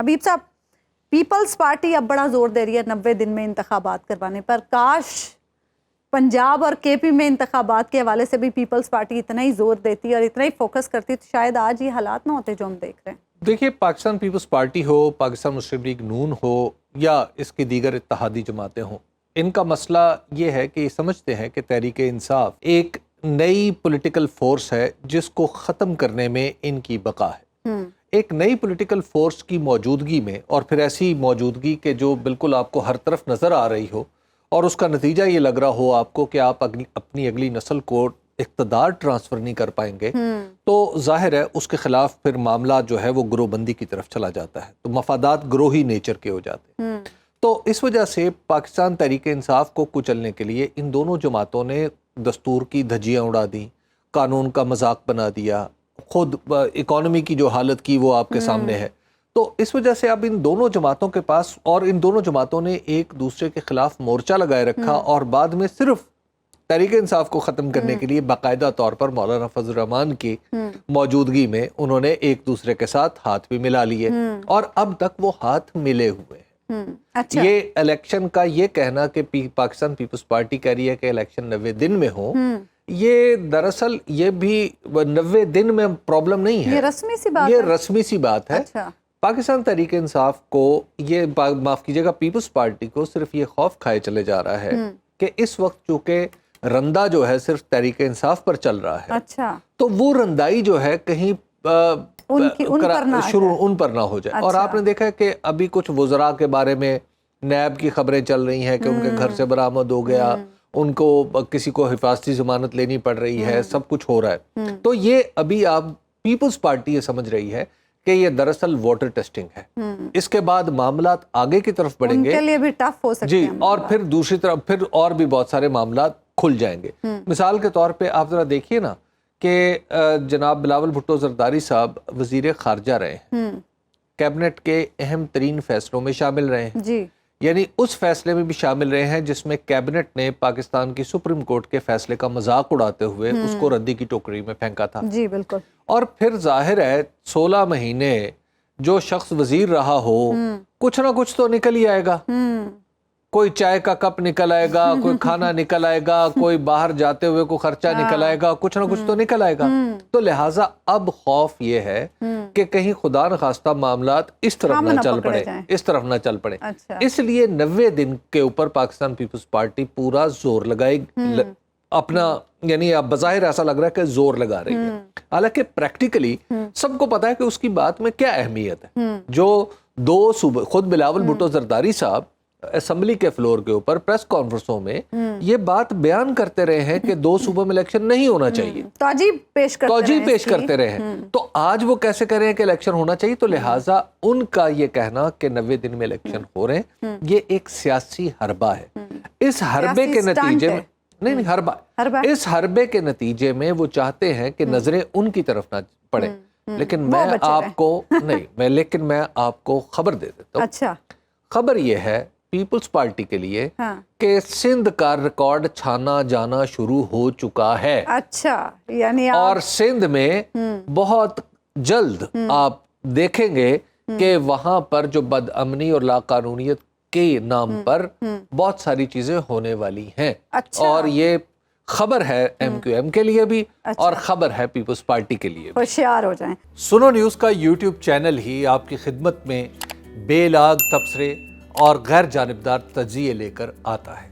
حبیب صاحب، Peoples party اب بڑا زور دے رہی ہے 90 دن میں انتخابات کروانے پر. کاش پنجاب اور کے پی میں انتخابات کے حوالے سے بھی پیپلز پارٹی اتنا ہی زور دیتی اور اتنا ہی فوکس کرتی تو شاید آج یہ حالات نہ ہوتے جو ہم دیکھ رہے ہیں. دیکھیے، پاکستان پیپلز پارٹی ہو، پاکستان مسلم لیگ نون ہو یا اس کی دیگر اتحادی جماعتیں ہوں، ان کا مسئلہ یہ ہے کہ یہ سمجھتے ہیں کہ تحریک انصاف ایک نئی پولیٹیکل فورس ہے جس کو ختم کرنے میں ان کی بقا ہے. ایک نئی پولیٹیکل فورس کی موجودگی میں، اور پھر ایسی موجودگی کہ جو بالکل آپ کو ہر طرف نظر آ رہی ہو اور اس کا نتیجہ یہ لگ رہا ہو آپ کو کہ آپ اپنی اگلی نسل کو اقتدار ٹرانسفر نہیں کر پائیں گے، تو ظاہر ہے اس کے خلاف پھر معاملہ جو ہے وہ گروہ بندی کی طرف چلا جاتا ہے، تو مفادات گروہی نیچر کے ہو جاتے ہیں. تو اس وجہ سے پاکستان تحریک انصاف کو کچلنے کے لیے ان دونوں جماعتوں نے دستور کی دھجیاں اڑا دیں، قانون کا مذاق بنا دیا، خود اکانومی کی جو حالت کی وہ آپ کے سامنے ہے. تو اس وجہ سے اب ان دونوں جماعتوں کے پاس، اور ان دونوں جماعتوں نے ایک دوسرے کے خلاف مورچہ لگائے رکھا، اور بعد میں صرف تحریک انصاف کو ختم کرنے کے لیے باقاعدہ طور پر مولانا فضل الرحمان کی موجودگی میں انہوں نے ایک دوسرے کے ساتھ ہاتھ بھی ملا لیے، اور اب تک وہ ہاتھ ملے ہوئے ہیں. یہ الیکشن کا یہ کہنا کہ پاکستان پیپلز پارٹی کہہ رہی ہے کہ الیکشن 90 دن میں ہو، یہ دراصل یہ بھی 90 دن میں پرابلم نہیں ہے، یہ رسمی سی بات ہے. پاکستان تحریک انصاف کو یہ، معاف کیجیے گا، پیپلز پارٹی کو صرف یہ خوف کھائے چلے جا رہا ہے کہ اس وقت چونکہ رندہ جو ہے صرف تحریک انصاف پر چل رہا ہے، تو وہ رندائی جو ہے کہیں ان پر نہ ہو جائے. اور آپ نے دیکھا ہے کہ ابھی کچھ وزراء کے بارے میں نیب کی خبریں چل رہی ہیں کہ ان کے گھر سے برآمد ہو گیا، ان کو کسی کو حفاظتی ضمانت لینی پڑ رہی ہے، سب کچھ ہو رہا ہے. تو یہ ابھی آپ پیپلز پارٹی یہ سمجھ رہی ہے کہ یہ دراصل واٹر ٹیسٹنگ ہے، اس کے بعد معاملات آگے کی طرف بڑھیں گے، ان کے لیے بھی ٹف ہو سکتے ہیں، اور پھر دوسری طرف پھر اور بھی بہت سارے معاملات کھل جائیں گے. مثال کے طور پہ آپ ذرا دیکھیے نا کہ جناب بلاول بھٹو زرداری صاحب وزیر خارجہ رہے ہیں، کیبنٹ کے اہم ترین فیصلوں میں شامل رہے ہیں، یعنی اس فیصلے میں بھی شامل رہے ہیں جس میں کیبنٹ نے پاکستان کی سپریم کورٹ کے فیصلے کا مذاق اڑاتے ہوئے اس کو ردی کی ٹوکری میں پھینکا تھا. جی بالکل. اور پھر ظاہر ہے 16 مہینے جو شخص وزیر رہا ہو کچھ نہ کچھ تو نکل ہی آئے گا، کوئی چائے کا کپ نکل آئے گا، کوئی کھانا نکل آئے گا، کوئی باہر جاتے ہوئے کوئی خرچہ نکل آئے گا، کچھ نہ کچھ تو نکل آئے گا. تو لہٰذا اب خوف یہ ہے کہ کہیں خدا نخواستہ معاملات اس طرف نہ چل پڑے، اس طرف نہ چل پڑے. اس لیے 90 دن کے اوپر پاکستان پیپلز پارٹی پورا زور لگائے اپنا، یعنی اب بظاہر ایسا لگ رہا ہے کہ زور لگا رہی ہے، حالانکہ پریکٹیکلی سب کو پتا ہے کہ اس کی بات میں کیا اہمیت ہے. جو 2 صوبے، خود بلاول بھٹو زرداری صاحب اسمبلی کے فلور کے اوپر پریس کانفرنسوں میں یہ بات بیان کرتے رہے ہیں کہ 2 صوبوں میں الیکشن نہیں ہونا چاہیے، توجیہ پیش کرتے رہے ہیں. تو آج وہ کیسے کہہ رہے ہیں کہ الیکشن ہونا چاہیے؟ تو لہٰذا ان کا یہ کہنا کہ 90 دن میں الیکشن ہو رہے ہیں، یہ ایک سیاسی حربہ ہے. اس حربے کے نتیجے میں اس حربے کے نتیجے میں وہ چاہتے ہیں کہ نظریں ان کی طرف نہ پڑے. لیکن میں آپ کو خبر دے دیتا ہوں. خبر یہ ہے پیپلز پارٹی کے لیے کہ سندھ کا ریکارڈ چھانا جانا شروع ہو چکا ہے. یعنی اور سندھ میں بہت جلد آپ دیکھیں گے کہ وہاں پر جو بد امنی اور لاقانونیت کے نام پر بہت ساری چیزیں ہونے والی ہیں. اور یہ خبر ہے ایم کیو ایم کے لیے بھی، اور خبر ہے پیپلز پارٹی کے لیے بھی. ہوشیار ہو جائیں. سنو نیوز کا یوٹیوب چینل ہی آپ کی خدمت میں بے لاگ تبصرے اور غیر جانبدار تجزیے لے کر آتا ہے.